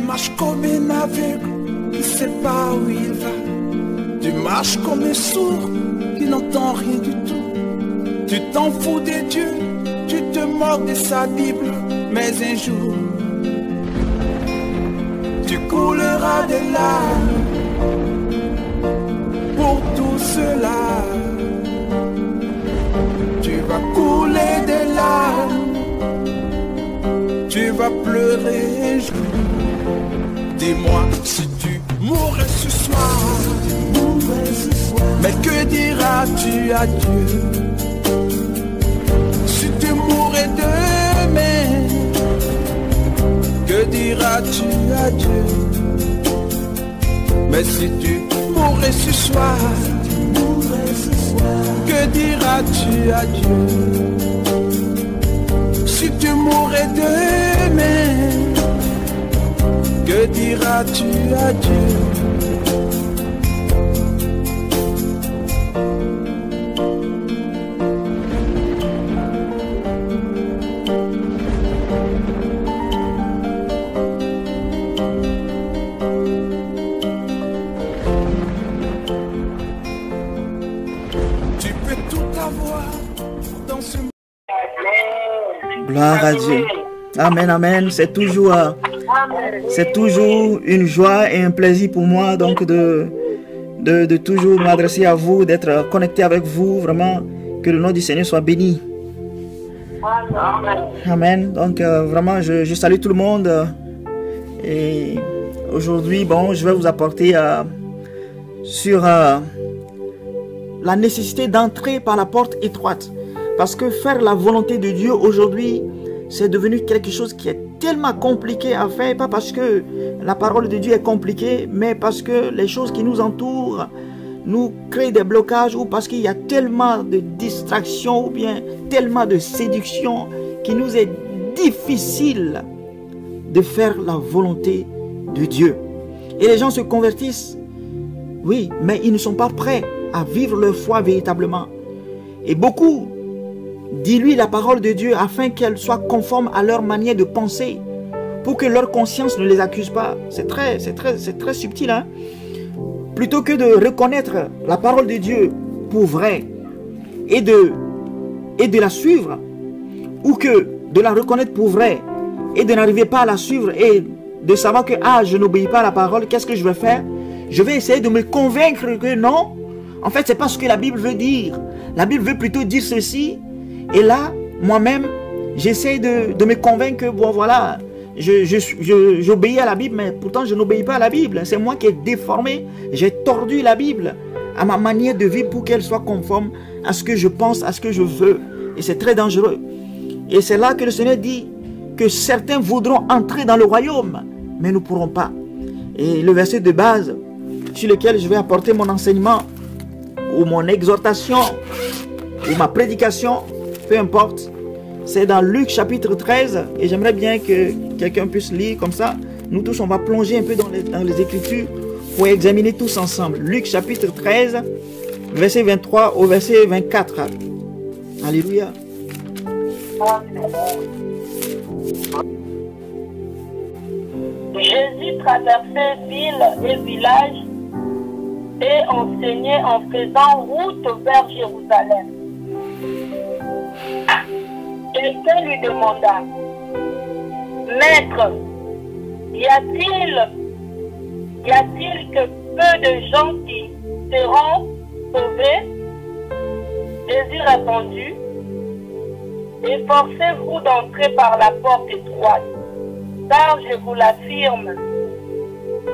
marches comme un aveugle qui ne sait pas où il va. Tu marches comme un sourd qui n'entend rien du tout. Tu t'en fous de Dieu, tu te moques de sa Bible. Mais un jour, tu couleras de larmes pour tout cela. Tu vas couler des larmes, tu vas pleurer un jour. Dis-moi si tu mourrais ce soir, mais que diras-tu à Dieu? Si tu mourrais demain, que diras-tu à Dieu? Mais si tu mourrais ce soir, que diras-tu à Dieu? Si tu mourrais demain, que diras-tu à Dieu? Gloire à Dieu. Amen, amen. C'est toujours une joie et un plaisir pour moi donc de toujours m'adresser à vous, d'être connecté avec vous. Vraiment, que le nom du Seigneur soit béni. Amen. Donc vraiment, je salue tout le monde. Et aujourd'hui, bon, je vais vous apporter sur la nécessité d'entrer par la porte étroite. Parce que faire la volonté de Dieu aujourd'hui, c'est devenu quelque chose qui est tellement compliqué à faire. Pas parce que la parole de Dieu est compliquée, mais parce que les choses qui nous entourent nous créent des blocages, ou parce qu'il y a tellement de distractions ou bien tellement de séduction qui nous est difficile de faire la volonté de Dieu. Et les gens se convertissent, oui, mais ils ne sont pas prêts à vivre leur foi véritablement. Et beaucoup diluent la parole de Dieu afin qu'elle soit conforme à leur manière de penser, pour que leur conscience ne les accuse pas. C'est très subtil, hein? Plutôt que de reconnaître la parole de Dieu pour vrai et de la suivre, ou que de la reconnaître pour vrai et de n'arriver pas à la suivre et de savoir que je n'obéis pas à la parole, qu'est-ce que je vais faire? Je vais essayer de me convaincre que non, en fait c'est pas ce que la Bible veut dire. La Bible veut plutôt dire ceci. Et là, moi-même, j'essaie de me convaincre que, bon, voilà, j'obéis à la Bible, mais pourtant, je n'obéis pas à la Bible. C'est moi qui ai déformé, j'ai tordu la Bible à ma manière de vivre pour qu'elle soit conforme à ce que je pense, à ce que je veux. Et c'est très dangereux. Et c'est là que le Seigneur dit que certains voudront entrer dans le royaume, mais ne pourront pas. Et le verset de base sur lequel je vais apporter mon enseignement, ou mon exhortation, ou ma prédication, peu importe, c'est dans Luc chapitre 13, et j'aimerais bien que quelqu'un puisse lire comme ça. Nous tous, on va plonger un peu dans les Écritures pour examiner tous ensemble. Luc chapitre 13, verset 23 au verset 24. Alléluia. Jésus traversait ville et village et enseignait en faisant route vers Jérusalem. Quelqu'un lui demanda: Maître, y a-t-il que peu de gens qui seront sauvés? Jésus répondit: Efforcez-vous d'entrer par la porte étroite, car je vous l'affirme,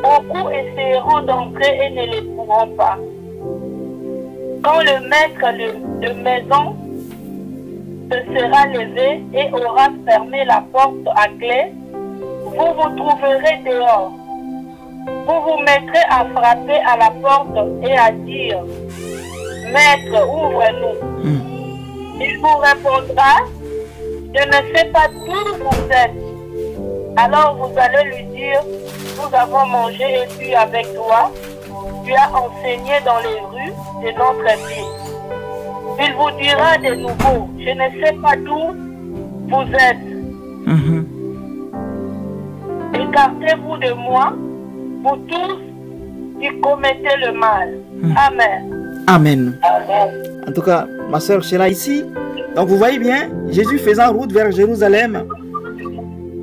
beaucoup essaieront d'entrer et ne le pourront pas. Quand le maître de maison se sera levé et aura fermé la porte à clé, vous vous trouverez dehors. Vous vous mettrez à frapper à la porte et à dire: Maître, ouvre-nous. Il vous répondra: Je ne sais pas d'où vous êtes. Alors vous allez lui dire: Nous avons mangé et bu avec toi. Tu as enseigné dans les rues de notre ville. Il vous dira de nouveau: Je ne sais pas d'où vous êtes. Et écartez-vous de moi, vous tous qui commettez le mal. Amen. Amen. Amen. En tout cas, ma soeur Sheila ici, donc vous voyez bien, Jésus faisant route vers Jérusalem,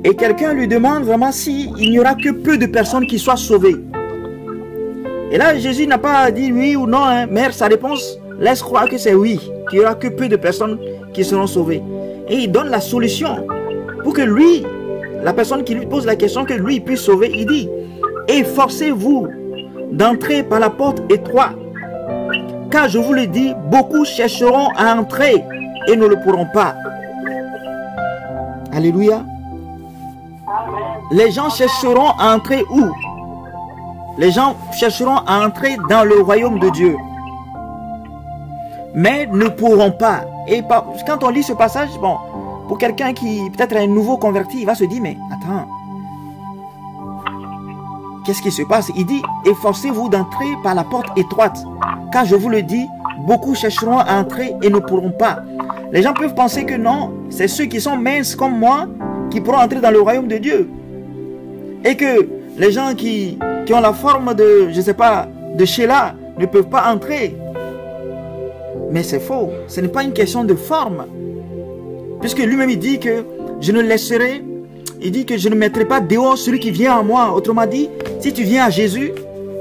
et quelqu'un lui demande vraiment s'il n'y aura que peu de personnes qui soient sauvées. Et là, Jésus n'a pas dit oui ou non, hein, mais sa réponse laisse croire que c'est oui, qu'il n'y aura que peu de personnes qui seront sauvées. Et il donne la solution pour que lui, la personne qui lui pose la question, que lui puisse sauver. Il dit, efforcez-vous d'entrer par la porte étroite, car je vous le dis, beaucoup chercheront à entrer et ne le pourront pas. Alléluia. Les gens chercheront à entrer où? Les gens chercheront à entrer dans le royaume de Dieu, mais ne pourront pas. Et quand on lit ce passage, bon, pour quelqu'un qui peut-être est un nouveau converti, il va se dire, mais attends, qu'est-ce qui se passe? Il dit, efforcez-vous d'entrer par la porte étroite, car je vous le dis, beaucoup chercheront à entrer et ne pourront pas. Les gens peuvent penser que non, c'est ceux qui sont minces comme moi qui pourront entrer dans le royaume de Dieu. Et que les gens qui ont la forme de, je ne sais pas, de Sheila ne peuvent pas entrer. Mais c'est faux. Ce n'est pas une question de forme. Puisque lui-même il dit que je ne laisserai, il dit que je ne mettrai pas dehors celui qui vient à moi. Autrement dit, si tu viens à Jésus,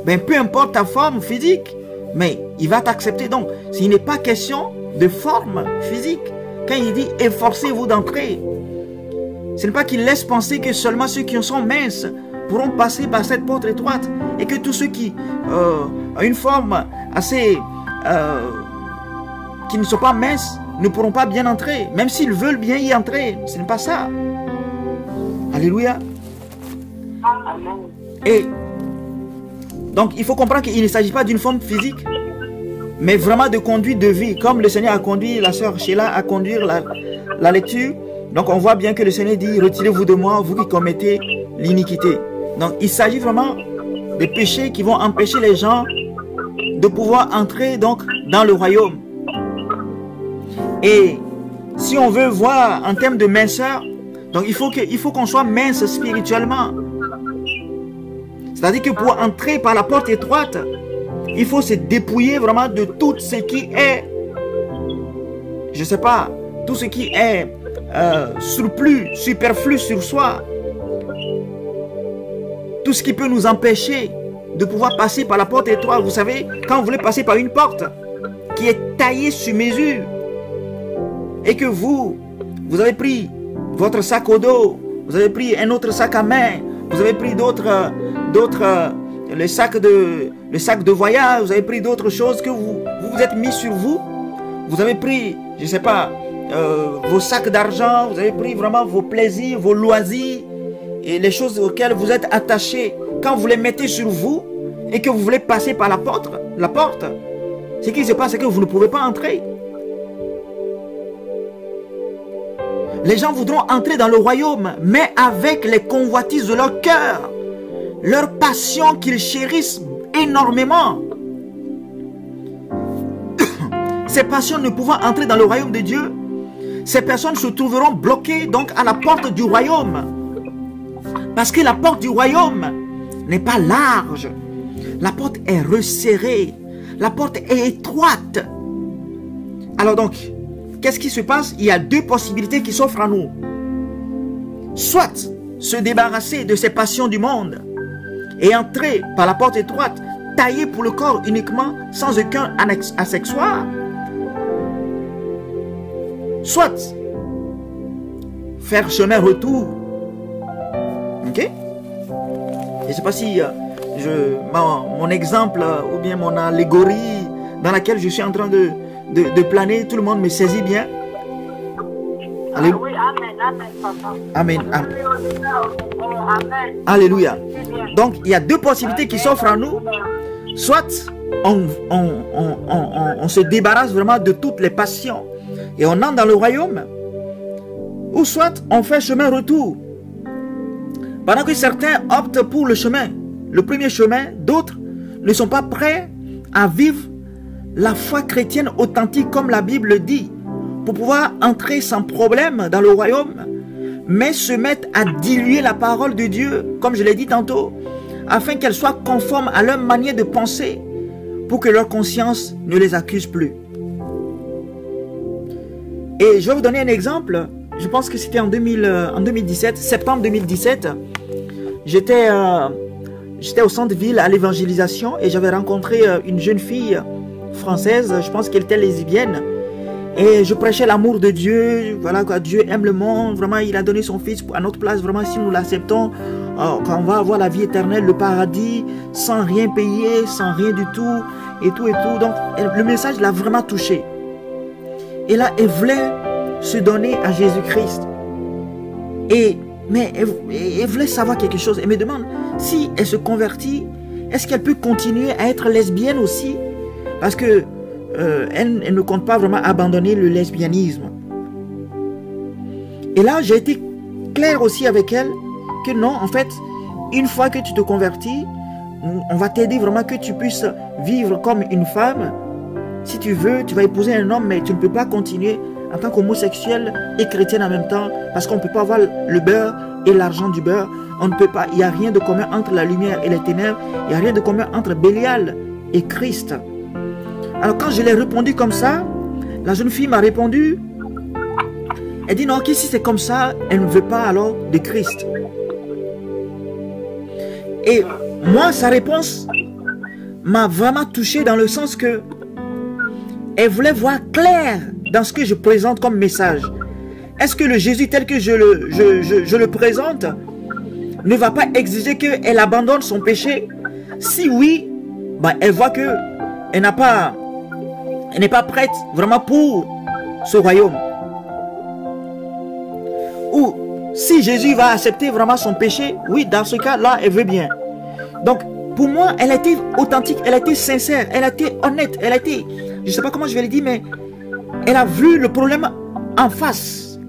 ben peu importe ta forme physique, mais il va t'accepter. Donc, il n'est pas question de forme physique. Quand il dit efforcez-vous d'entrer, ce n'est pas qu'il laisse penser que seulement ceux qui sont minces pourront passer par cette porte étroite et que tous ceux qui ont une forme assez qui ne sont pas minces ne pourront pas bien entrer, même s'ils veulent bien y entrer. Ce n'est pas ça. Alléluia. Et donc il faut comprendre qu'il ne s'agit pas d'une forme physique, mais vraiment de conduite de vie, comme le Seigneur a conduit la sœur Sheila à conduire la lecture. Donc on voit bien que le Seigneur dit, retirez-vous de moi, vous qui commettez l'iniquité. Donc il s'agit vraiment des péchés qui vont empêcher les gens de pouvoir entrer donc dans le royaume. Et si on veut voir en termes de minceur, donc il faut qu'on soit mince spirituellement. C'est-à-dire que pour entrer par la porte étroite, il faut se dépouiller vraiment de tout ce qui est, je ne sais pas, tout ce qui est surplus, superflu sur soi. Tout ce qui peut nous empêcher de pouvoir passer par la porte étroite. Vous savez, quand vous voulez passer par une porte qui est taillée sur mesure, et que vous avez pris votre sac au dos, vous avez pris un autre sac à main, vous avez pris le sac de voyage, vous avez pris d'autres choses que vous êtes mis sur vous, vous avez pris, je ne sais pas, vos sacs d'argent, vous avez pris vraiment vos plaisirs, vos loisirs, et les choses auxquelles vous êtes attachés, quand vous les mettez sur vous, et que vous voulez passer par la porte, ce qui se passe, c'est que vous ne pouvez pas entrer. Les gens voudront entrer dans le royaume, mais avec les convoitises de leur cœur, leur passion qu'ils chérissent énormément. Ces passions ne pouvant entrer dans le royaume de Dieu, ces personnes se trouveront bloquées donc à la porte du royaume. Parce que la porte du royaume n'est pas large. La porte est resserrée. La porte est étroite. Alors donc, qu'est-ce qui se passe? Il y a deux possibilités qui s'offrent à nous. Soit se débarrasser de ces passions du monde et entrer par la porte étroite, taillée pour le corps uniquement, sans aucun accessoire. Soit faire chemin retour. Ok? Je ne sais pas si mon exemple ou bien mon allégorie dans laquelle je suis en train de planer, tout le monde me saisit bien. Alléluia. Oui, amen, papa. Amen. Alléluia. Donc, il y a deux possibilités qui s'offrent à nous. Soit on se débarrasse vraiment de toutes les passions et on entre dans le royaume, ou soit on fait chemin retour. Pendant que certains optent pour le chemin, le premier chemin, d'autres ne sont pas prêts à vivre la foi chrétienne authentique comme la Bible dit, pour pouvoir entrer sans problème dans le royaume. mais se mettent à diluer la parole de Dieu, comme je l'ai dit tantôt, afin qu'elle soit conforme à leur manière de penser, pour que leur conscience ne les accuse plus. Et je vais vous donner un exemple. Je pense que c'était en 2017, septembre 2017. J'étais au centre-ville à l'évangélisation et j'avais rencontré une jeune fille française, je pense qu'elle était lesbienne. Et je prêchais l'amour de Dieu, voilà quoi, Dieu aime le monde, vraiment il a donné son fils à notre place, vraiment si nous l'acceptons, quand on va avoir la vie éternelle, le paradis, sans rien payer, sans rien du tout, et tout. Donc le message l'a vraiment touchée. Et là, elle voulait se donner à Jésus-Christ. Mais elle voulait savoir quelque chose. Elle me demande, si elle se convertit, est-ce qu'elle peut continuer à être lesbienne aussi? Parce que elle ne compte pas vraiment abandonner le lesbianisme. Et là, j'ai été clair aussi avec elle que non, en fait, une fois que tu te convertis, on va t'aider vraiment que tu puisses vivre comme une femme. Si tu veux, tu vas épouser un homme, mais tu ne peux pas continuer en tant qu'homosexuel et chrétienne en même temps, parce qu'on ne peut pas avoir le beurre et l'argent du beurre. On ne peut pas, il n'y a rien de commun entre la lumière et les ténèbres, il n'y a rien de commun entre Bélial et Christ. Alors quand je l'ai répondu comme ça, la jeune fille m'a répondu, elle dit non, ok, si c'est comme ça, elle ne veut pas alors de Christ. Et moi, sa réponse m'a vraiment touché dans le sens que elle voulait voir clair dans ce que je présente comme message. Est-ce que le Jésus tel que je le présente ne va pas exiger qu'elle abandonne son péché? Si oui, bah, elle voit que elle n'est pas prête vraiment pour ce royaume. Ou si Jésus va accepter vraiment son péché, oui, dans ce cas-là, elle veut bien. Donc, pour moi, elle a été authentique, elle a été sincère, elle a été honnête, elle a été, je ne sais pas comment je vais le dire, mais elle a vu le problème en face.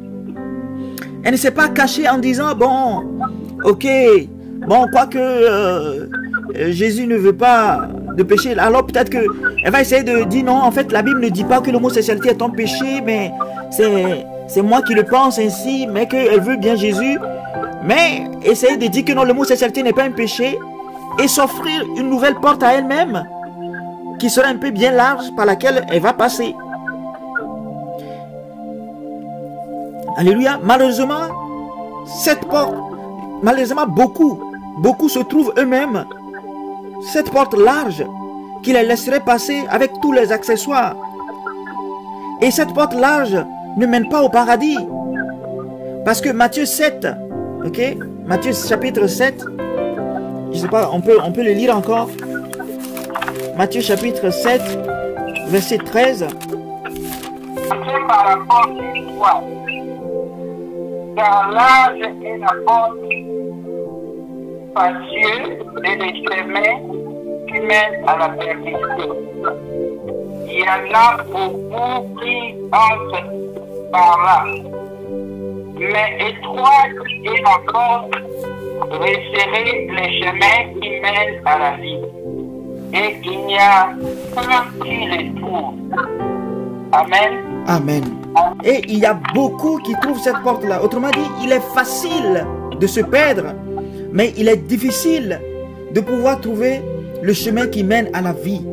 Elle ne s'est pas cachée en disant, bon, ok, bon, quoique Jésus ne veut pas de péché, alors peut-être qu'elle va essayer de dire, non, en fait, la Bible ne dit pas que l'homosexualité est un péché, mais c'est moi qui le pense ainsi, mais qu'elle veut bien Jésus. Mais essayer de dire que non, l'homosexualité n'est pas un péché, et s'offrir une nouvelle porte à elle-même, qui sera un peu bien large, par laquelle elle va passer. Alléluia. Malheureusement, cette porte, malheureusement beaucoup se trouvent eux-mêmes cette porte large qui les laisserait passer avec tous les accessoires. Et cette porte large ne mène pas au paradis. Parce que Matthieu 7, ok, Matthieu chapitre 7, je ne sais pas, on peut le lire encore. Matthieu chapitre 7, verset 13. Entrez par la porte étroite, car large est la porte spacieuse et les chemins qui mènent à la perdition. Il y en a beaucoup qui entrent par là. Mais étroite est la porte, resserrez les chemins qui mènent à la vie. Et il n'y a qu'un qui les trouve. Amen. Amen. Et il y a beaucoup qui trouvent cette porte-là. Autrement dit, il est facile de se perdre, mais il est difficile de pouvoir trouver le chemin qui mène à la vie.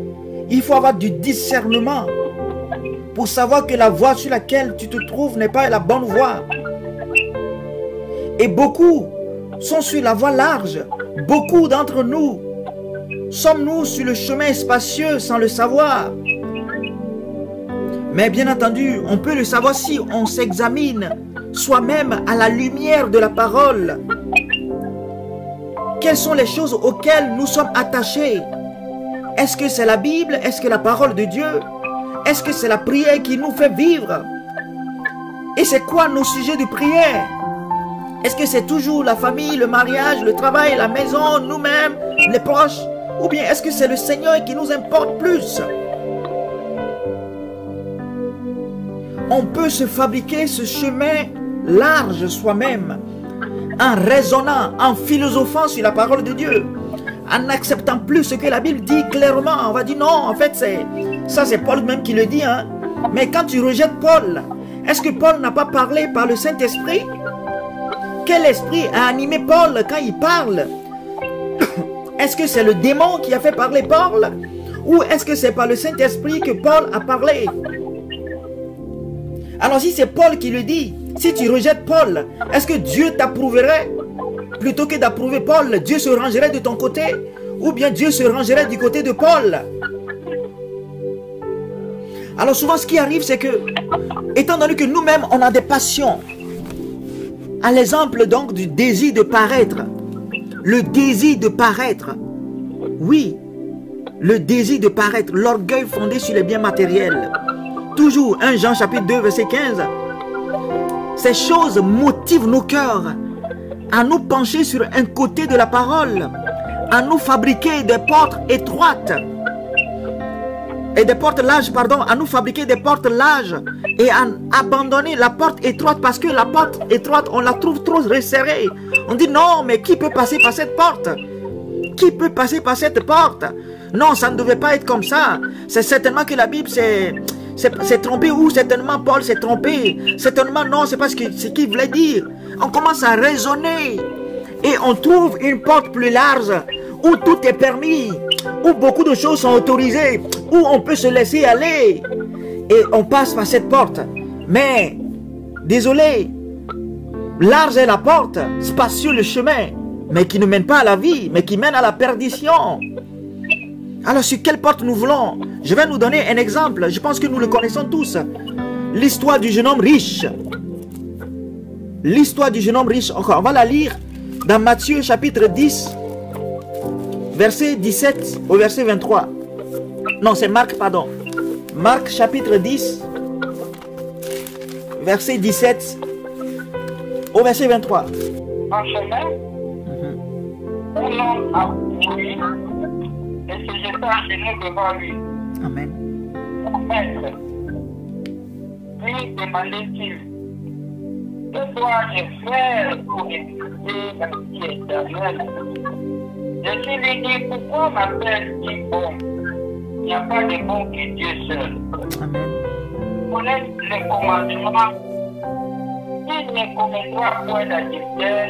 Il faut avoir du discernement pour savoir que la voie sur laquelle tu te trouves n'est pas la bonne voie. Et beaucoup sont sur la voie large. Beaucoup d'entre nous sommes-nous sur le chemin spacieux sans le savoir. Mais bien entendu, on peut le savoir si on s'examine soi-même à la lumière de la parole. Quelles sont les choses auxquelles nous sommes attachés? Est-ce que c'est la Bible? Est-ce que la parole de Dieu? Est-ce que c'est la prière qui nous fait vivre? Et c'est quoi nos sujets de prière? Est-ce que c'est toujours la famille, le mariage, le travail, la maison, nous-mêmes, les proches? Ou bien est-ce que c'est le Seigneur qui nous importe plus? On peut se fabriquer ce chemin large soi-même en raisonnant, en philosophant sur la parole de Dieu, en n'acceptant plus ce que la Bible dit clairement. On va dire non, en fait, c'est Paul même qui le dit. Hein. Mais quand tu rejettes Paul, est-ce que Paul n'a pas parlé par le Saint-Esprit? quel esprit a animé Paul quand il parle? Est-ce que c'est le démon qui a fait parler Paul? Ou est-ce que c'est par le Saint-Esprit que Paul a parlé? Alors si c'est Paul qui le dit, si tu rejettes Paul, est-ce que Dieu t'approuverait? Plutôt que d'approuver Paul, Dieu se rangerait de ton côté? Ou bien Dieu se rangerait du côté de Paul? Alors souvent ce qui arrive, c'est que, étant donné que nous-mêmes on a des passions, à l'exemple donc du désir de paraître, le désir de paraître, oui, le désir de paraître, l'orgueil fondé sur les biens matériels. Toujours 1 Jean chapitre 2 verset 15. Ces choses motivent nos cœurs à nous pencher sur un côté de la parole, à nous fabriquer des portes étroites et des portes larges, pardon, à nous fabriquer des portes larges et à abandonner la porte étroite parce que la porte étroite, on la trouve trop resserrée. On dit non, mais qui peut passer par cette porte? Qui peut passer par cette porte? Non, ça ne devait pas être comme ça. C'est certainement que la Bible s'est trompée ou certainement Paul s'est trompé. Certainement non, c'est pas ce qu'il voulait dire. On commence à raisonner et on trouve une porte plus large où tout est permis, où beaucoup de choses sont autorisées, où on peut se laisser aller. Et on passe par cette porte. Mais, désolé, large est la porte, spacieux le chemin, mais qui ne mène pas à la vie, mais qui mène à la perdition. Alors, sur quelle porte nous voulons? Je vais nous donner un exemple. Je pense que nous le connaissons tous. L'histoire du jeune homme riche. L'histoire du jeune homme riche. Encore, on va la lire dans Matthieu chapitre 10, verset 17 au verset 23. Non, c'est Marc, pardon. Marc chapitre 10, verset 17 au verset 23. En chemin, un homme a couru et se jeta à genoux devant lui. Amen. Mon maître, puis demandait-il, que dois-je faire pour hériter la vie éternelle? Jésus lui dit, pourquoi m'appelles-tu bon? Il n'y a pas de bon que Dieu seul. Amen. Connaître les commandements. Tu ne commettras point d'adultère,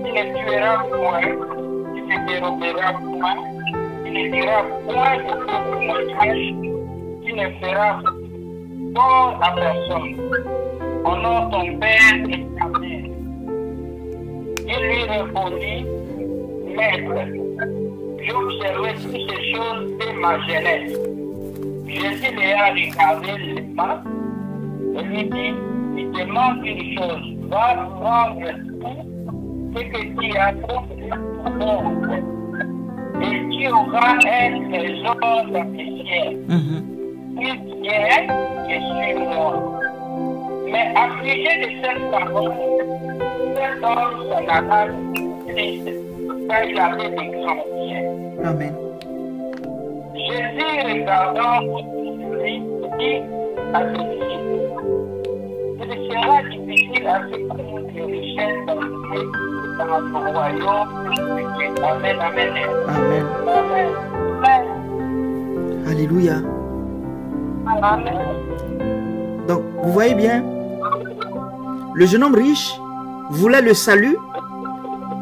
tu ne tueras point, tu ne déroberas point, tu ne diras point de faux témoignage, tu ne feras tort à personne. Honore ton père et ta mère. Il lui répondit, Maître, j'observais toutes ces choses dès ma jeunesse. Jésus les a regardé les mains et lui dit, il te manque une chose, va prendre tout ce que tu as trouvé et tu auras un trésor dans tes cieux. Puis viens et suis-moi. Mais affligé de cette parole, cet homme s'en alla triste, car il avait des grands biens. Amen. Jésus, regardant autour de lui, dit à ses disciples, il sera difficile à ceux qui ont des richesses dans le royaume de Dieu. Amen, amen. Amen. Amen. Amen. Alléluia. Amen. Donc, vous voyez bien, le jeune homme riche voulait le salut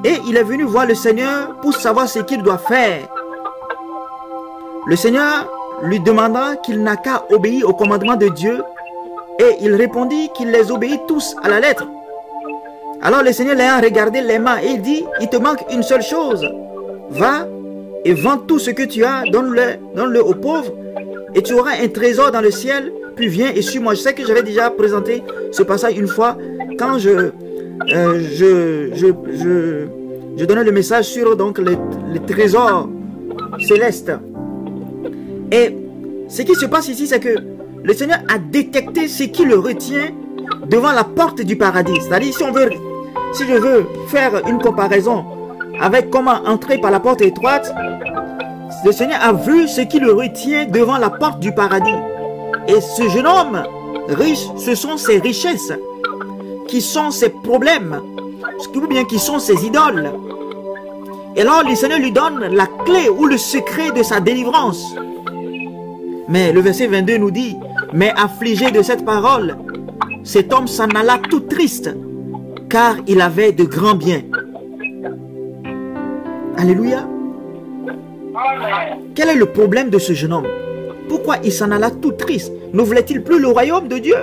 et il est venu voir le Seigneur pour savoir ce qu'il doit faire. Le Seigneur lui demanda qu'il n'a qu'à obéir aux commandements de Dieu et il répondit qu'il les obéit tous à la lettre. Alors le Seigneur l'ayant regardé les mains et il dit, il te manque une seule chose. Va et vends tout ce que tu as, donne-le aux pauvres et tu auras un trésor dans le ciel, puis viens et suis-moi. Je sais que j'avais déjà présenté ce passage une fois quand je donnais le message sur donc les trésors célestes. Et ce qui se passe ici, c'est que le Seigneur a détecté ce qui le retient devant la porte du paradis. C'est-à-dire, si je veux faire une comparaison avec comment entrer par la porte étroite, le Seigneur a vu ce qui le retient devant la porte du paradis. Et ce jeune homme riche, ce sont ses richesses, qui sont ses problèmes, ou bien qui sont ses idoles. Et alors le Seigneur lui donne la clé ou le secret de sa délivrance. Mais le verset 22 nous dit, mais affligé de cette parole, cet homme s'en alla tout triste, car il avait de grands biens. Alléluia. Quel est le problème de ce jeune homme? Pourquoi il s'en alla tout triste? Ne voulait-il plus le royaume de Dieu?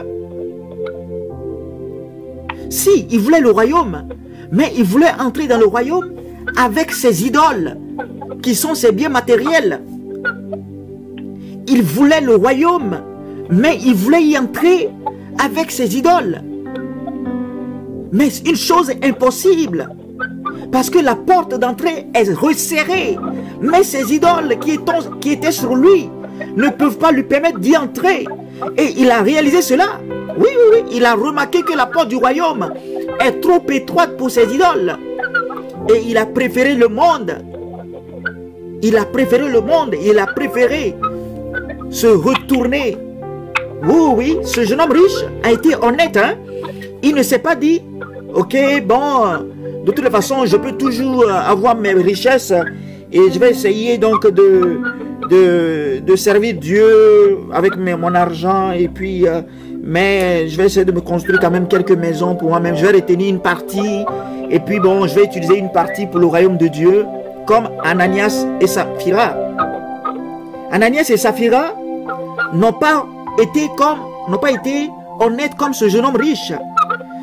Si, il voulait le royaume, mais il voulait entrer dans le royaume avec ses idoles, qui sont ses biens matériels. Il voulait le royaume, mais il voulait y entrer avec ses idoles. Mais une chose est impossible, parce que la porte d'entrée est resserrée, mais ces idoles qui étaient sur lui ne peuvent pas lui permettre d'y entrer. Et il a réalisé cela. Oui, oui, oui, il a remarqué que la porte du royaume est trop étroite pour ses idoles. Et il a préféré le monde. Il a préféré le monde. Il a préféré se retourner. Oui, oui, ce jeune homme riche a été honnête. Hein? Il ne s'est pas dit, ok, bon, de toute façon, je peux toujours avoir mes richesses et je vais essayer donc de servir Dieu avec mon argent et puis... mais je vais essayer de me construire quand même quelques maisons pour moi-même. Je vais retenir une partie. Et puis bon, je vais utiliser une partie pour le royaume de Dieu. Comme Ananias et Saphira. Ananias et Saphira n'ont pas été honnêtes comme ce jeune homme riche.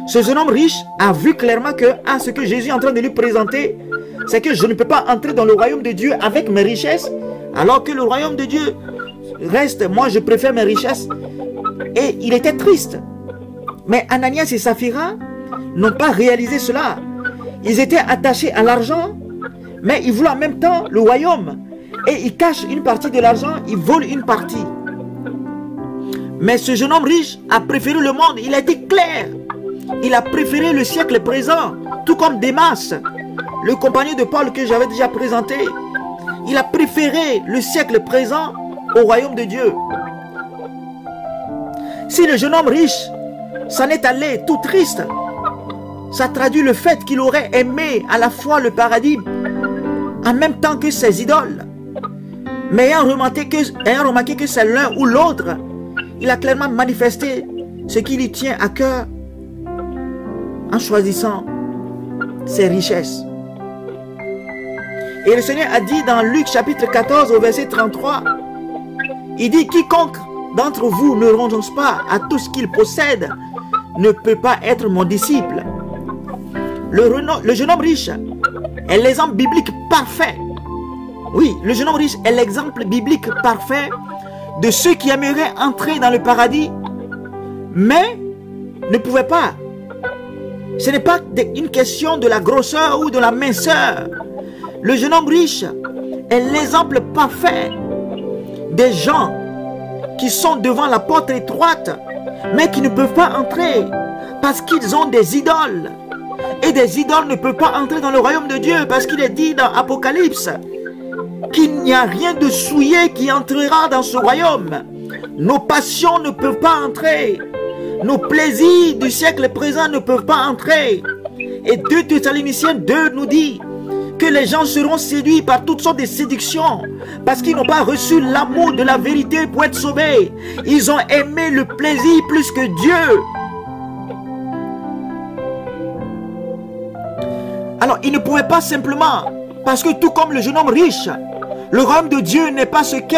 Ce jeune homme riche a vu clairement que ce que Jésus est en train de lui présenter, c'est que je ne peux pas entrer dans le royaume de Dieu avec mes richesses. Alors que le royaume de Dieu reste, moi je préfère mes richesses. Et il était triste. Mais Ananias et Saphira n'ont pas réalisé cela. Ils étaient attachés à l'argent, mais ils voulaient en même temps le royaume. Et ils cachent une partie de l'argent, ils volent une partie. Mais ce jeune homme riche a préféré le monde. Il a été clair. Il a préféré le siècle présent, tout comme Démas, le compagnon de Paul que j'avais déjà présenté. Il a préféré le siècle présent au royaume de Dieu. Si le jeune homme riche s'en est allé tout triste, ça traduit le fait qu'il aurait aimé à la fois le paradis en même temps que ses idoles. Mais ayant remarqué que c'est l'un ou l'autre, il a clairement manifesté ce qui lui tient à cœur en choisissant ses richesses. Et le Seigneur a dit dans Luc chapitre 14 au verset 33, il dit: quiconque d'entre vous ne renonce pas à tout ce qu'il possède ne peut pas être mon disciple. Le jeune homme riche est l'exemple biblique parfait. Oui, le jeune homme riche est l'exemple biblique parfait de ceux qui aimeraient entrer dans le paradis, mais ne pouvaient pas. Ce n'est pas une question de la grosseur ou de la minceur. Le jeune homme riche est l'exemple parfait des gens qui sont devant la porte étroite, mais qui ne peuvent pas entrer parce qu'ils ont des idoles. Et des idoles ne peuvent pas entrer dans le royaume de Dieu, parce qu'il est dit dans Apocalypse qu'il n'y a rien de souillé qui entrera dans ce royaume. Nos passions ne peuvent pas entrer. Nos plaisirs du siècle présent ne peuvent pas entrer. Et 2 Thessaloniciens 2 nous dit que les gens seront séduits par toutes sortes de séductions parce qu'ils n'ont pas reçu l'amour de la vérité pour être sauvés. Ils ont aimé le plaisir plus que Dieu. Alors ils ne pouvaient pas simplement, parce que tout comme le jeune homme riche, le royaume de Dieu n'est pas ce qui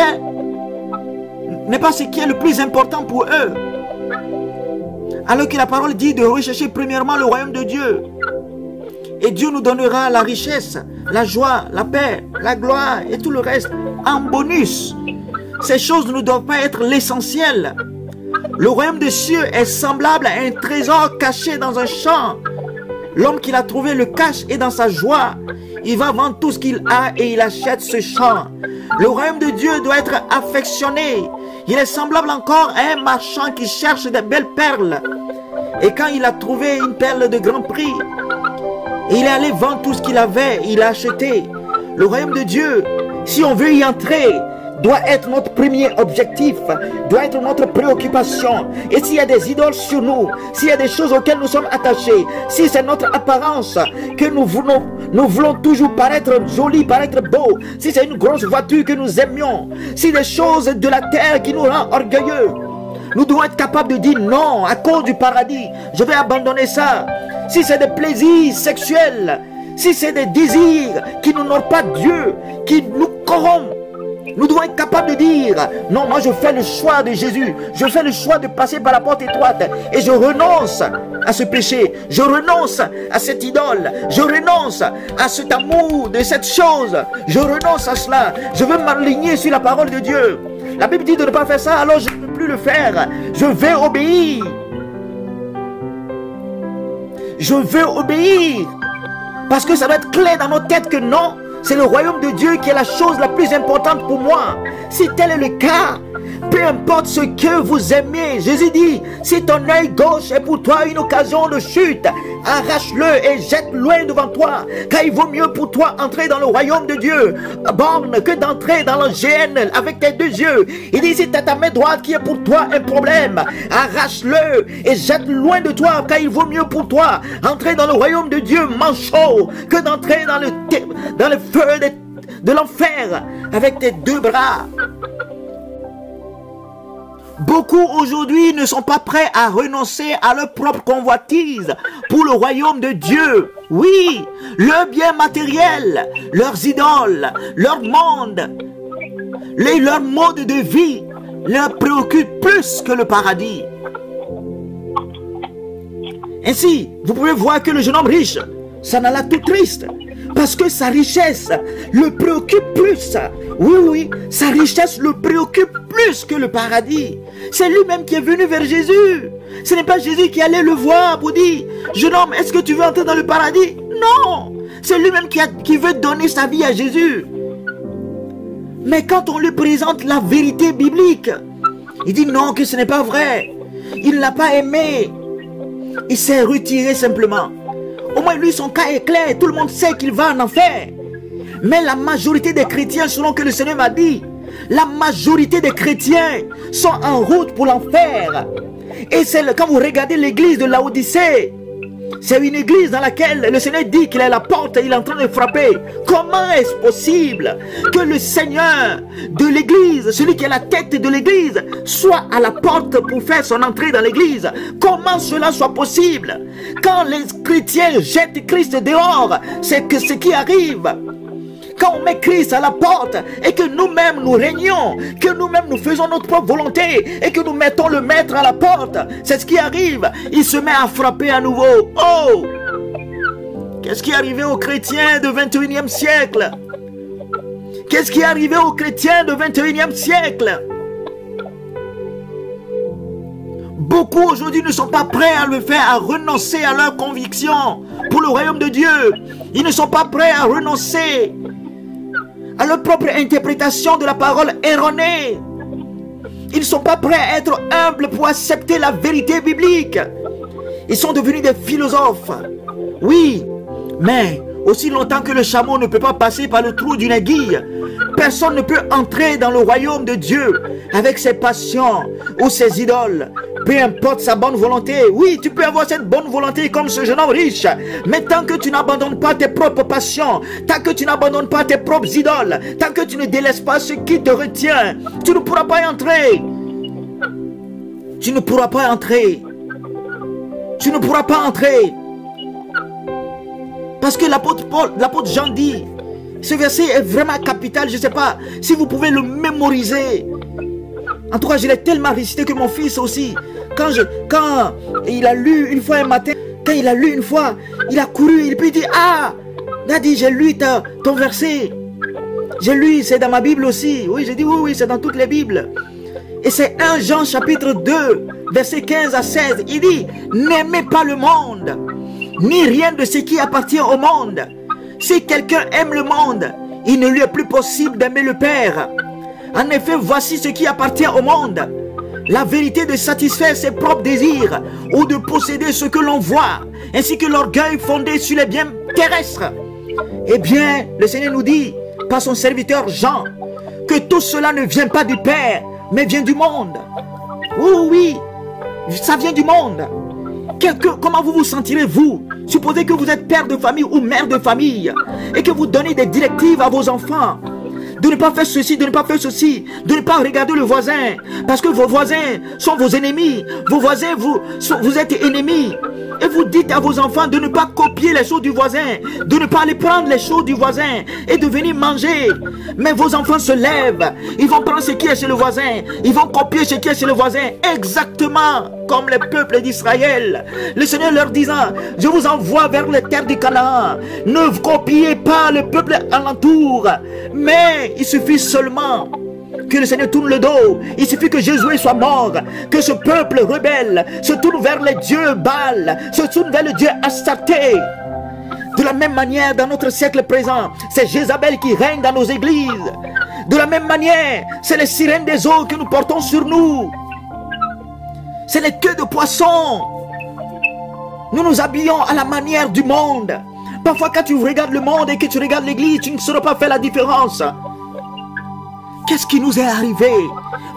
est le plus important pour eux. Alors que la parole dit de rechercher premièrement le royaume de Dieu. Et Dieu nous donnera la richesse, la joie, la paix, la gloire et tout le reste en bonus. Ces choses ne doivent pas être l'essentiel. Le royaume des cieux est semblable à un trésor caché dans un champ. L'homme qui l'a trouvé le cache et dans sa joie, il va vendre tout ce qu'il a et il achète ce champ. Le royaume de Dieu doit être affectionné. Il est semblable encore à un marchand qui cherche de belles perles. Et quand il a trouvé une perle de grand prix, il est allé vendre tout ce qu'il avait, il a acheté. Le royaume de Dieu, si on veut y entrer, doit être notre premier objectif, doit être notre préoccupation. Et s'il y a des idoles sur nous, s'il y a des choses auxquelles nous sommes attachés, si c'est notre apparence que nous voulons toujours paraître jolis, paraître beaux, si c'est une grosse voiture que nous aimions, si des choses de la terre qui nous rend orgueilleux, Nous devons être capables de dire non à cause du paradis. Je vais abandonner ça. Si c'est des plaisirs sexuels, si c'est des désirs qui n'honorent pas Dieu, qui nous corrompent, nous devons être capables de dire non, moi je fais le choix de Jésus. Je fais le choix de passer par la porte étroite et je renonce à ce péché. Je renonce à cette idole. Je renonce à cet amour de cette chose. Je renonce à cela. Je veux m'aligner sur la parole de Dieu. La Bible dit de ne pas faire ça, alors je ne peux plus le faire. Je vais obéir. Je veux obéir. Parce que ça doit être clair dans nos têtes que non, c'est le royaume de Dieu qui est la chose la plus importante pour moi. Si tel est le cas, peu importe ce que vous aimez, Jésus dit, si ton œil gauche est pour toi une occasion de chute, arrache-le et jette loin devant toi, car il vaut mieux pour toi entrer dans le royaume de Dieu, borne, que d'entrer dans le GN avec tes deux yeux. Il dit, si tu as ta main droite qui est pour toi un problème, arrache-le et jette loin de toi, car il vaut mieux pour toi entrer dans le royaume de Dieu manchot, que d'entrer dans le feu de l'enfer avec tes deux bras. Beaucoup aujourd'hui ne sont pas prêts à renoncer à leur propre convoitise pour le royaume de Dieu. Oui, leur bien matériel, leurs idoles, leur monde, leur mode de vie leur préoccupe plus que le paradis. Ainsi, vous pouvez voir que le jeune homme riche s'en alla tout triste. Parce que sa richesse le préoccupe plus. Oui, sa richesse le préoccupe plus que le paradis. C'est lui-même qui est venu vers Jésus. Ce n'est pas Jésus qui allait le voir pour dire, jeune homme, est-ce que tu veux entrer dans le paradis? Non, c'est lui-même qui veut donner sa vie à Jésus. Mais quand on lui présente la vérité biblique, il dit non, que ce n'est pas vrai. Il ne l'a pas aimé. Il s'est retiré simplement. Au moins lui, son cas est clair. Tout le monde sait qu'il va en enfer. Mais la majorité des chrétiens, selon que le Seigneur m'a dit, la majorité des chrétiens sont en route pour l'enfer. Et c'est quand vous regardez l'église de Laodicée, c'est une église dans laquelle le Seigneur dit qu'il est à la porte et il est en train de frapper. Comment est-ce possible que le Seigneur de l'église, celui qui est la tête de l'église, soit à la porte pour faire son entrée dans l'église? Comment cela soit possible? Quand les chrétiens jettent Christ dehors, c'est que ce qui arrive. Quand on met Christ à la porte et que nous-mêmes nous régnons, que nous-mêmes nous faisons notre propre volonté et que nous mettons le maître à la porte, c'est ce qui arrive. Il se met à frapper à nouveau. Oh! Qu'est-ce qui est arrivé aux chrétiens du 21e siècle? Qu'est-ce qui est arrivé aux chrétiens du 21e siècle? Beaucoup aujourd'hui ne sont pas prêts à le faire, à renoncer à leurs convictions pour le royaume de Dieu. Ils ne sont pas prêts à renoncer à leur propre interprétation de la parole erronée. Ils ne sont pas prêts à être humbles pour accepter la vérité biblique. Ils sont devenus des philosophes. Oui, mais aussi longtemps que le chameau ne peut pas passer par le trou d'une aiguille, personne ne peut entrer dans le royaume de Dieu avec ses passions ou ses idoles. Peu importe sa bonne volonté. Oui, tu peux avoir cette bonne volonté comme ce jeune homme riche. Mais tant que tu n'abandonnes pas tes propres passions, tant que tu n'abandonnes pas tes propres idoles, tant que tu ne délaisses pas ce qui te retient, tu ne pourras pas y entrer. Tu ne pourras pas entrer. Tu ne pourras pas entrer. Parce que l'apôtre Jean dit, ce verset est vraiment capital. Je ne sais pas si vous pouvez le mémoriser. En tout cas, je l'ai tellement récité que mon fils aussi, quand il a lu une fois un matin, quand il a lu une fois, il a couru, il peut dire, ah, Daddy, j'ai lu ton verset. J'ai lu, c'est dans ma Bible aussi. Oui, j'ai dit, oui, c'est dans toutes les Bibles. Et c'est 1 Jean chapitre 2, verset 15 à 16. Il dit, n'aimez pas le monde, ni rien de ce qui appartient au monde. Si quelqu'un aime le monde, il ne lui est plus possible d'aimer le Père. En effet, voici ce qui appartient au monde. La vérité de satisfaire ses propres désirs ou de posséder ce que l'on voit, ainsi que l'orgueil fondé sur les biens terrestres. Eh bien, le Seigneur nous dit, par son serviteur Jean, que tout cela ne vient pas du Père, mais vient du monde. Oui, ça vient du monde. Comment vous vous sentirez, vous? Supposez que vous êtes père de famille ou mère de famille et que vous donnez des directives à vos enfants. de ne pas faire ceci, de ne pas faire ceci, de ne pas regarder le voisin, parce que vos voisins sont vos ennemis, vos voisins, vous êtes ennemis. Et vous dites à vos enfants de ne pas copier les choses du voisin, de ne pas aller prendre les choses du voisin et de venir manger. Mais vos enfants se lèvent, ils vont prendre ce qui est chez le voisin, ils vont copier ce qui est chez le voisin, exactement comme les peuples d'Israël. Le Seigneur leur disant, je vous envoie vers les terres du Canaan. Ne copiez pas le peuple alentour, mais il suffit seulement que le Seigneur tourne le dos. Il suffit que Jésus soit mort, que ce peuple rebelle se tourne vers les dieux Baal, se tourne vers le Dieu Astarté. De la même manière, dans notre siècle présent, c'est Jézabel qui règne dans nos églises. De la même manière, c'est les sirènes des eaux que nous portons sur nous. C'est les queues de poissons. Nous nous habillons à la manière du monde. Parfois, quand tu regardes le monde et que tu regardes l'église, tu ne sauras pas faire la différence. Qu'est-ce qui nous est arrivé?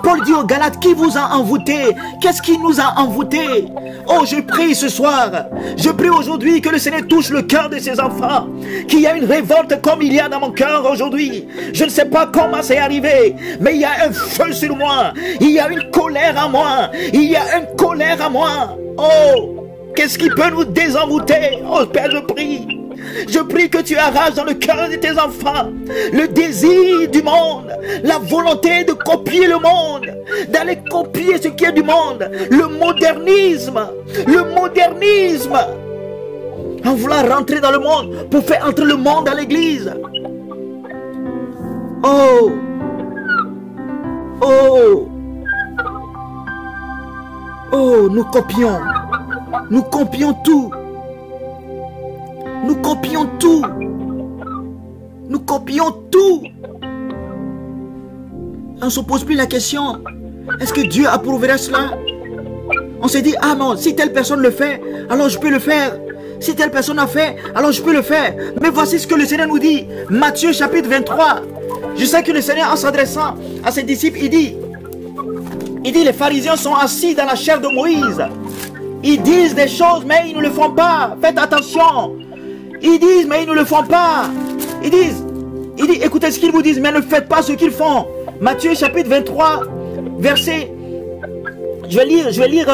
Paul dit aux Galates, qui vous a envoûté? Qu'est-ce qui nous a envoûté? Oh, je prie ce soir, je prie aujourd'hui que le Seigneur touche le cœur de ses enfants, qu'il y a une révolte comme il y a dans mon cœur aujourd'hui. Je ne sais pas comment c'est arrivé, mais il y a un feu sur moi, il y a une colère en moi, il y a une colère en moi. Oh, qu'est-ce qui peut nous désenvoûter? Oh Père, je prie. Je prie que tu arraches dans le cœur de tes enfants le désir du monde, la volonté de copier le monde, d'aller copier ce qui est du monde, le modernisme, en voulant rentrer dans le monde pour faire entrer le monde à l'église. Oh, oh, oh, nous copions tout. Nous copions tout. Nous copions tout. On ne se pose plus la question, est-ce que Dieu approuverait cela? On se dit, ah non, si telle personne le fait, alors je peux le faire. Si telle personne a fait, alors je peux le faire. Mais voici ce que le Seigneur nous dit. Matthieu chapitre 23. Je sais que le Seigneur, en s'adressant à ses disciples, il dit, les pharisiens sont assis dans la chair de Moïse. Ils disent des choses, mais ils ne le font pas. Faites attention. Ils disent, mais ils ne le font pas. Ils disent, écoutez ce qu'ils vous disent, mais ne faites pas ce qu'ils font. Matthieu chapitre 23, verset, je vais lire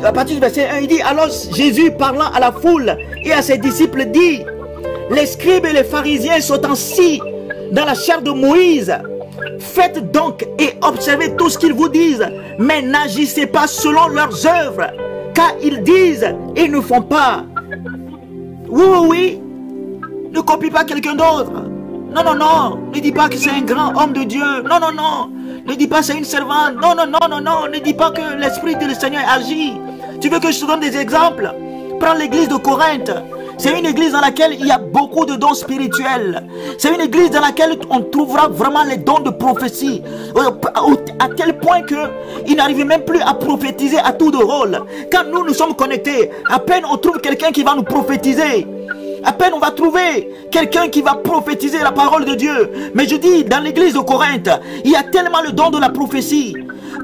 à partir du verset 1, il dit, alors Jésus parlant à la foule et à ses disciples dit, les scribes et les pharisiens sont assis dans la chair de Moïse. Faites donc et observez tout ce qu'ils vous disent, mais n'agissez pas selon leurs œuvres, car ils disent et ne font pas. Oui, ne copie pas quelqu'un d'autre. Non, ne dis pas que c'est un grand homme de Dieu. Non, ne dis pas que c'est une servante. Non, ne dis pas que l'Esprit du Seigneur agit. Tu veux que je te donne des exemples? Prends l'église de Corinthe. C'est une église dans laquelle il y a beaucoup de dons spirituels. C'est une église dans laquelle on trouvera vraiment les dons de prophétie. À tel point qu'ils n'arrivaient même plus à prophétiser à tour de rôle. Quand nous sommes connectés, à peine on trouve quelqu'un qui va nous prophétiser. À peine on va trouver quelqu'un qui va prophétiser la parole de Dieu. Mais je dis, dans l'église de Corinthe, il y a tellement le don de la prophétie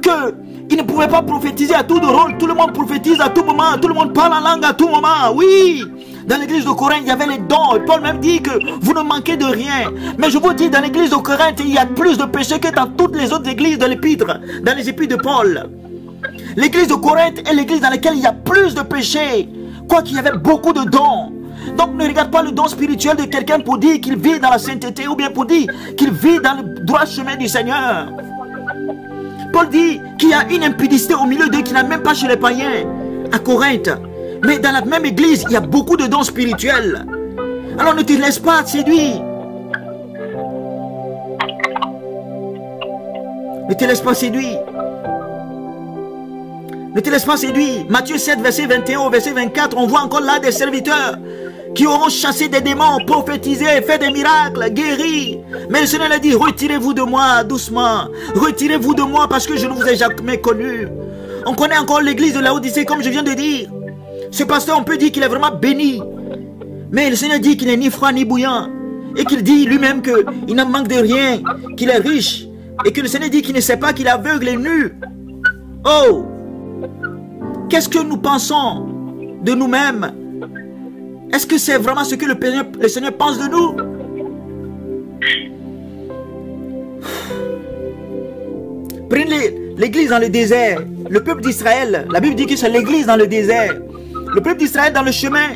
que ils ne pouvaient pas prophétiser à tour de rôle. Tout le monde prophétise à tout moment. Tout le monde parle en langue à tout moment. Oui, dans l'église de Corinthe, il y avait les dons. Et Paul même dit que vous ne manquez de rien. Mais je vous dis, dans l'église de Corinthe, il y a plus de péchés que dans toutes les autres églises de l'épître, dans les épîtres de Paul. L'église de Corinthe est l'église dans laquelle il y a plus de péchés, quoiqu'il y avait beaucoup de dons. Donc ne regarde pas le don spirituel de quelqu'un pour dire qu'il vit dans la sainteté ou bien pour dire qu'il vit dans le droit chemin du Seigneur. Paul dit qu'il y a une impudicité au milieu d'eux qui n'a même pas chez les païens à Corinthe. Mais dans la même église, il y a beaucoup de dons spirituels. Alors ne te laisse pas séduire. Ne te laisse pas séduire. Ne te laisse pas séduire. Matthieu 7, verset 21 au verset 24, on voit encore là des serviteurs qui auront chassé des démons, prophétisé, fait des miracles, guéri. Mais le Seigneur a dit, retirez-vous de moi doucement. Retirez-vous de moi parce que je ne vous ai jamais connu. On connaît encore l'église de Laodicée comme je viens de dire. Ce pasteur, on peut dire qu'il est vraiment béni. Mais le Seigneur dit qu'il n'est ni froid ni bouillant. Et qu'il dit lui-même qu'il n'en manque de rien, qu'il est riche. Et que le Seigneur dit qu'il ne sait pas qu'il est aveugle et nu. Oh! Qu'est-ce que nous pensons de nous-mêmes? Est-ce que c'est vraiment ce que le Seigneur pense de nous? l'église dans le désert, le peuple d'Israël, la Bible dit que c'est l'église dans le désert. Le peuple d'Israël dans le chemin,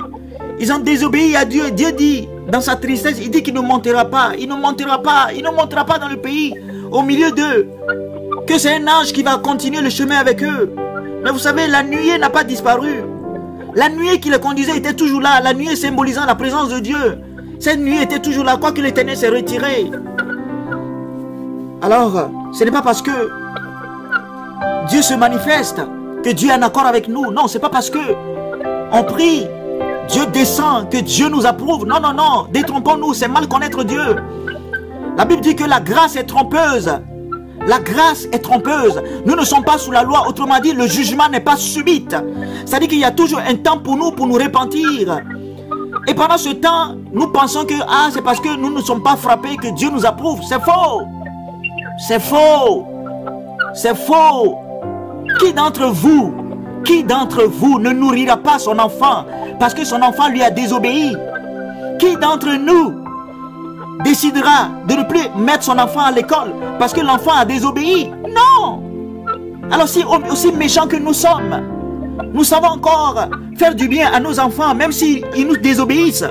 ils ont désobéi à Dieu. Dieu dit, dans sa tristesse, il dit qu'il ne montera pas. Il ne montera pas. Il ne montera pas dans le pays, au milieu d'eux. Que c'est un ange qui va continuer le chemin avec eux. Mais vous savez, la nuée n'a pas disparu. La nuée qui les conduisait était toujours là. La nuée symbolisant la présence de Dieu. Cette nuée était toujours là, quoique l'Éternel s'est retiré. Alors, ce n'est pas parce que Dieu se manifeste que Dieu est en accord avec nous. Non, c'est pas parce que on prie, Dieu descend, que Dieu nous approuve. Non, non, non, détrompons-nous, c'est mal connaître Dieu. La Bible dit que la grâce est trompeuse. La grâce est trompeuse. Nous ne sommes pas sous la loi. Autrement dit, le jugement n'est pas subite. C'est-à-dire qu'il y a toujours un temps pour nous repentir. Et pendant ce temps, nous pensons que c'est parce que nous ne sommes pas frappés que Dieu nous approuve. C'est faux. C'est faux. C'est faux. Qui d'entre vous ne nourrira pas son enfant parce que son enfant lui a désobéi? Qui d'entre nous décidera de ne plus mettre son enfant à l'école parce que l'enfant a désobéi? Non. Alors si aussi méchants que nous sommes, nous savons encore faire du bien à nos enfants même s'ils nous désobéissent,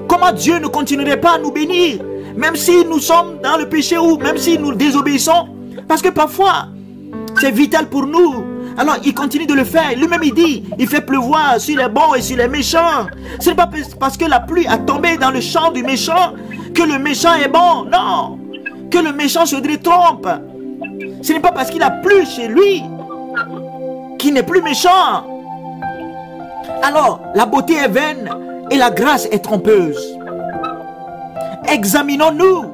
comment Dieu ne continuerait pas à nous bénir même si nous sommes dans le péché ou même si nous désobéissons? Parce que parfois c'est vital pour nous. Alors il continue de le faire. Lui-même il dit, il fait pleuvoir sur les bons et sur les méchants. Ce n'est pas parce que la pluie a tombé dans le champ du méchant que le méchant est bon. Non. Que le méchant se détrompe. Ce n'est pas parce qu'il a plu chez lui qu'il n'est plus méchant. Alors la beauté est vaine et la grâce est trompeuse. Examinons-nous.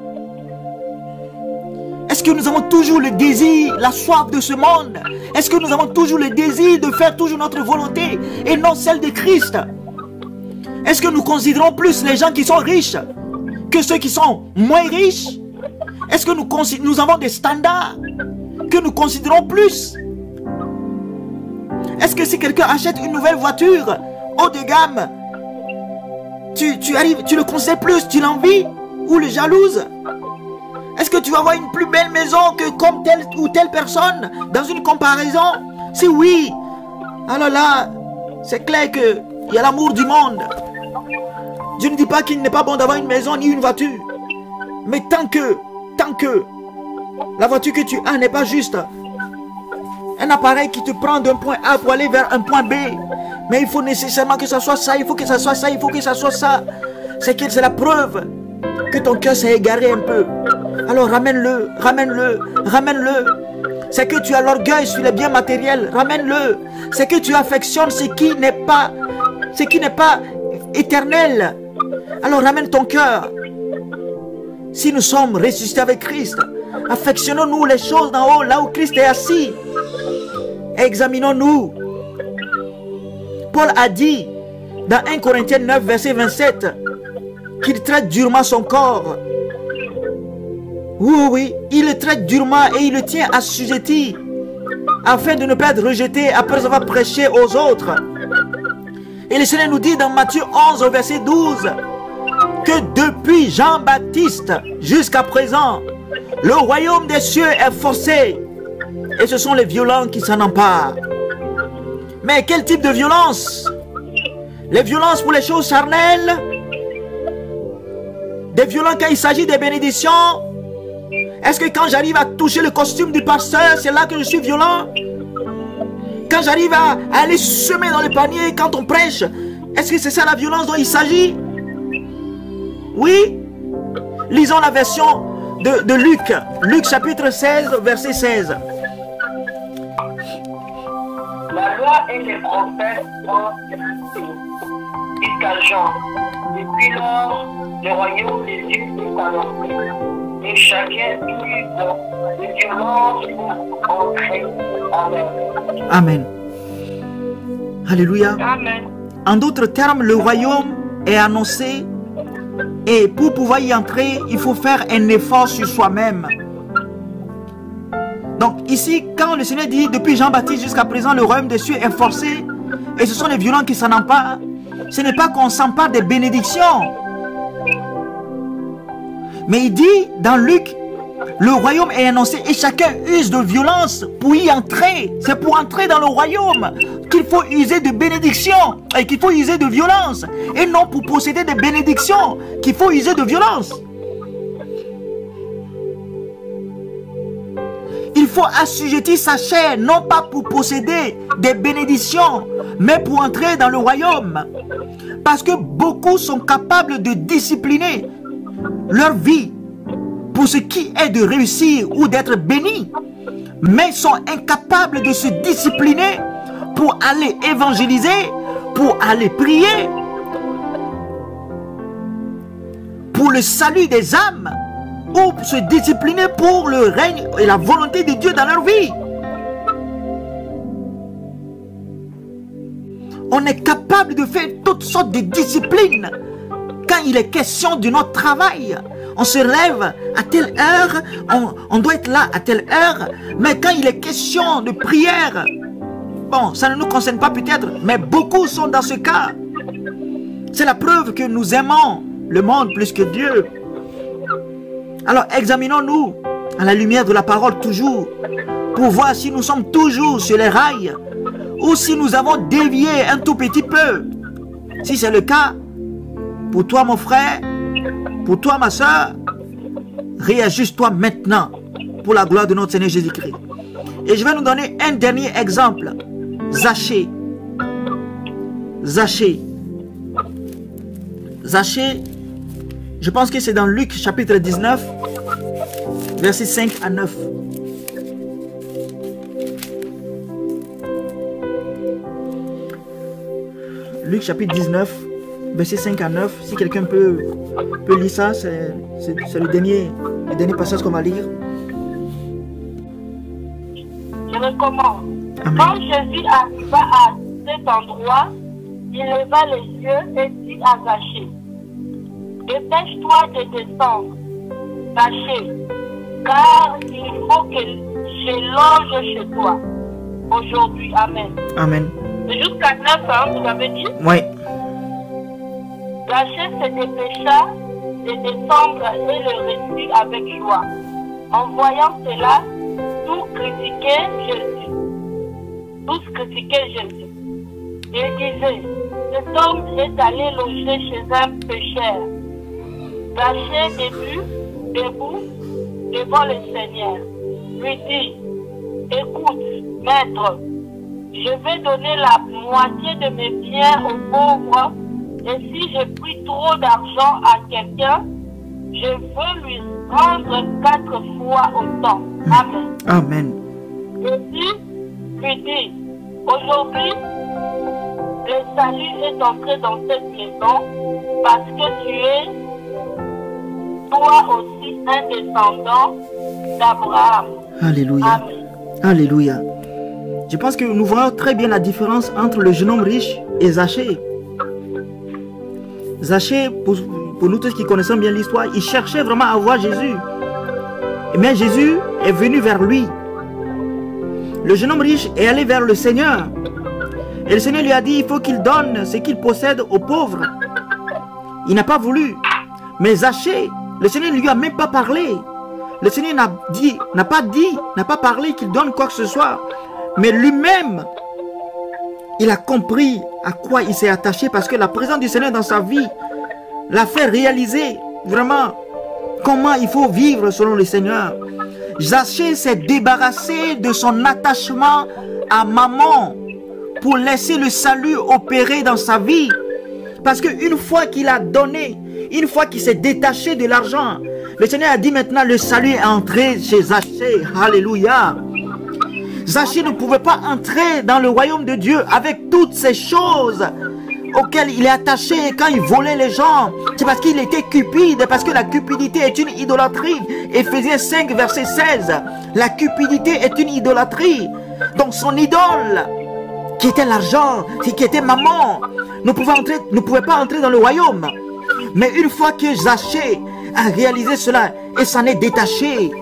Est-ce que nous avons toujours le désir, la soif de ce monde? Est-ce que nous avons toujours le désir de faire toujours notre volonté et non celle de Christ? Est-ce que nous considérons plus les gens qui sont riches que ceux qui sont moins riches? Est-ce que nous avons des standards que nous considérons plus? Est-ce que si quelqu'un achète une nouvelle voiture haut de gamme, tu le considères plus, tu l'envies ou le jalouses? Est-ce que tu vas avoir une plus belle maison que comme telle ou telle personne dans une comparaison? Si oui, alors là, c'est clair qu'il y a l'amour du monde. Je ne dis pas qu'il n'est pas bon d'avoir une maison ni une voiture. Mais tant que la voiture que tu as n'est pas juste, un appareil qui te prend d'un point A pour aller vers un point B, mais il faut nécessairement que ça soit ça, il faut que ça soit ça, il faut que ça soit ça. C'est la preuve que ton cœur s'est égaré un peu. Alors ramène-le, ramène-le, ramène-le. C'est que tu as l'orgueil sur les biens matériels, ramène-le. C'est que tu affectionnes ce qui n'est pas éternel. Alors ramène ton cœur. Si nous sommes ressuscités avec Christ, affectionnons-nous les choses d'en haut, là où Christ est assis. Examinons-nous. Paul a dit dans 1 Corinthiens 9, verset 27, qu'il traite durement son corps. Oui, il le traite durement et il le tient assujetti afin de ne pas être rejeté après avoir prêché aux autres. Et le Seigneur nous dit dans Matthieu 11 au verset 12 que depuis Jean-Baptiste jusqu'à présent, le royaume des cieux est forcé et ce sont les violents qui s'en emparent. Mais quel type de violence? Les violences pour les choses charnelles? Des violences quand il s'agit des bénédictions? Est-ce que quand j'arrive à toucher le costume du pasteur, c'est là que je suis violent? Quand j'arrive à aller semer dans le panier quand on prêche, est-ce que c'est ça la violence dont il s'agit? Oui? Lisons la version de Luc. Luc chapitre 16, verset 16. La loi et les prophètes ont été jusqu'à Jean. Depuis lors, le royaume des cieux est annoncé. Et chacun vit de violence pour entrer. Amen. Amen. Alléluia. Amen. En d'autres termes, le royaume est annoncé et pour pouvoir y entrer, il faut faire un effort sur soi-même. Donc ici, quand le Seigneur dit depuis Jean-Baptiste jusqu'à présent, le royaume des cieux est forcé et ce sont les violents qui s'en emparent, ce n'est pas qu'on s'empare des bénédictions. Mais il dit dans Luc Le royaume est annoncé et chacun use de violence pour y entrer. C'est pour entrer dans le royaume qu'il faut user de bénédiction et qu'il faut user de violence. Et non pour posséder des bénédictions qu'il faut user de violence. Il faut assujettir sa chair, non pas pour posséder des bénédictions, mais pour entrer dans le royaume. Parce que beaucoup sont capables de discipliner leur vie pour ce qui est de réussir ou d'être bénis, mais sont incapables de se discipliner pour aller évangéliser, pour aller prier, pour le salut des âmes, ou se discipliner pour le règne et la volonté de Dieu dans leur vie. On est capable de faire toutes sortes de disciplines quand il est question de notre travail. On se lève à telle heure, on doit être là à telle heure, mais quand il est question de prière, bon, ça ne nous concerne pas peut-être, mais beaucoup sont dans ce cas. C'est la preuve que nous aimons le monde plus que Dieu. Alors examinons-nous à la lumière de la parole toujours, pour voir si nous sommes toujours sur les rails, ou si nous avons dévié un tout petit peu. Si c'est le cas, pour toi mon frère, pour toi ma soeur, réajuste-toi maintenant pour la gloire de notre Seigneur Jésus-Christ. Et je vais nous donner un dernier exemple. Zachée. Zachée. Zachée, je pense que c'est dans Luc chapitre 19, versets 5 à 9. Luc chapitre 19, versets 5 à 9. Si quelqu'un peut lire ça, c'est le dernier passage qu'on va lire. Je recommence. Amen. Quand Jésus arriva à cet endroit, il leva les yeux et dit à Zachée, dépêche-toi de descendre, Zachée, car il faut que je loge chez toi aujourd'hui. Amen. Amen. Jusqu'à 9 ans, vous avez dit? Oui. Zachée se dépêcha de descendre et le reçut avec joie. En voyant cela, tous critiquaient Jésus. Et disaient, cet homme est allé loger chez un pécheur. Zachée debout devant le Seigneur, lui dit, écoute, maître, je vais donner la moitié de mes biens aux pauvres, et si j'ai pris trop d'argent à quelqu'un, je veux lui rendre 4 fois autant. Amen. Amen. Jésus lui dit, aujourd'hui, le salut est entré dans cette maison parce que tu es toi aussi un descendant d'Abraham. Alléluia. Amen. Alléluia. Je pense que nous voyons très bien la différence entre le jeune homme riche et Zachée. Zachée, pour nous tous qui connaissons bien l'histoire, il cherchait vraiment à voir Jésus. Mais Jésus est venu vers lui. Le jeune homme riche est allé vers le Seigneur. Et le Seigneur lui a dit, il faut qu'il donne ce qu'il possède aux pauvres. Il n'a pas voulu. Mais Zachée, le Seigneur ne lui a même pas parlé. Le Seigneur n'a pas parlé qu'il donne quoi que ce soit. Mais lui-même, il a compris à quoi il s'est attaché parce que la présence du Seigneur dans sa vie l'a fait réaliser vraiment comment il faut vivre selon le Seigneur. Zachée s'est débarrassé de son attachement à Mammon pour laisser le salut opérer dans sa vie. Parce qu'une fois qu'il a donné, une fois qu'il s'est détaché de l'argent, le Seigneur a dit maintenant le salut est entré chez Zachée. Alléluia. Zachée ne pouvait pas entrer dans le royaume de Dieu avec toutes ces choses auxquelles il est attaché quand il volait les gens. C'est parce qu'il était cupide, parce que la cupidité est une idolâtrie. Éphésiens 5 verset 16. La cupidité est une idolâtrie. Donc son idole, qui était l'argent, qui était Mammon, ne pouvait pas entrer dans le royaume. Mais une fois que Zachée a réalisé cela et s'en est détaché,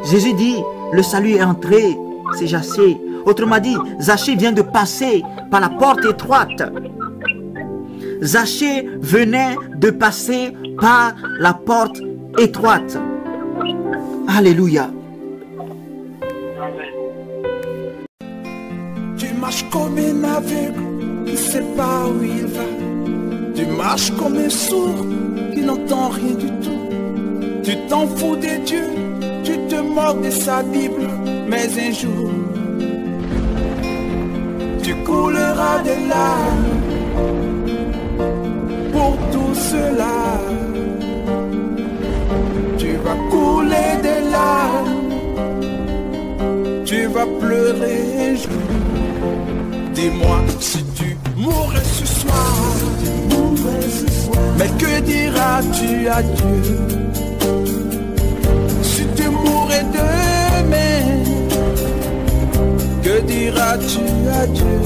Jésus dit, le salut est entré, c'est Zachée. Autrement dit, Zachée vient de passer par la porte étroite. Zachée venait de passer par la porte étroite. Alléluia. Tu marches comme un aveugle qui ne sait pas où il va. Tu marches comme un sourd qui n'entend rien du tout. Tu t'en fous des dieux, tu te moques de sa Bible. Mais un jour, tu couleras des larmes pour tout cela. Tu vas couler des larmes, tu vas pleurer un jour. Dis-moi si tu mourrais ce soir, mais que diras-tu à Dieu? Si tu mourrais demain, que diras-tu à Dieu?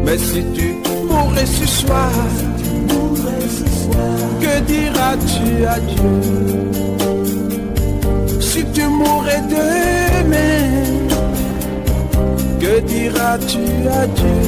Mais si tu mourrais ce soir, que diras-tu à Dieu? Si tu mourrais demain, que diras-tu à Dieu?